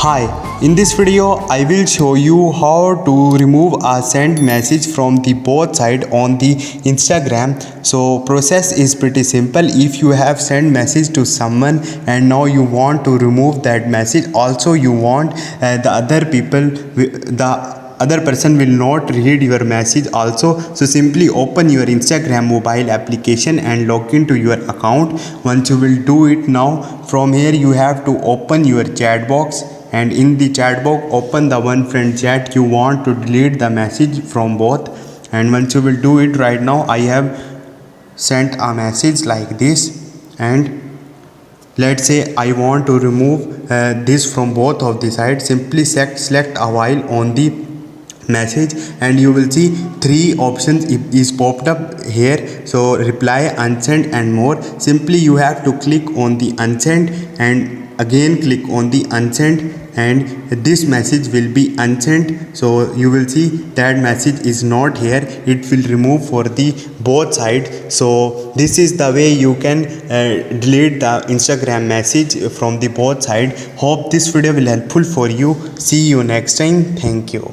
Hi, in this video I will show you how to remove a sent message from the both side on the Instagram. So process is pretty simple. If you have sent message to someone and now you want to remove that message, also you want the other person will not read your message also, so simply open your Instagram mobile application and log into your account. Once you will do it, now from here you have to open your chat box, and in the chat box open the one friend chat you want to delete the message from both. And once you will do it, right now I have sent a message like this, and let's say I want to remove this from both of the sides. Simply select a while on the message and you will see three options is popped up here. So reply, unsend and more. Simply you have to click on the unsend and again click on the unsend, and this message will be unsent. So you will see that message is not here, it will remove for the both sides. So this is the way you can delete the Instagram message from the both side. Hope this video will helpful for you. See you next time. Thank you.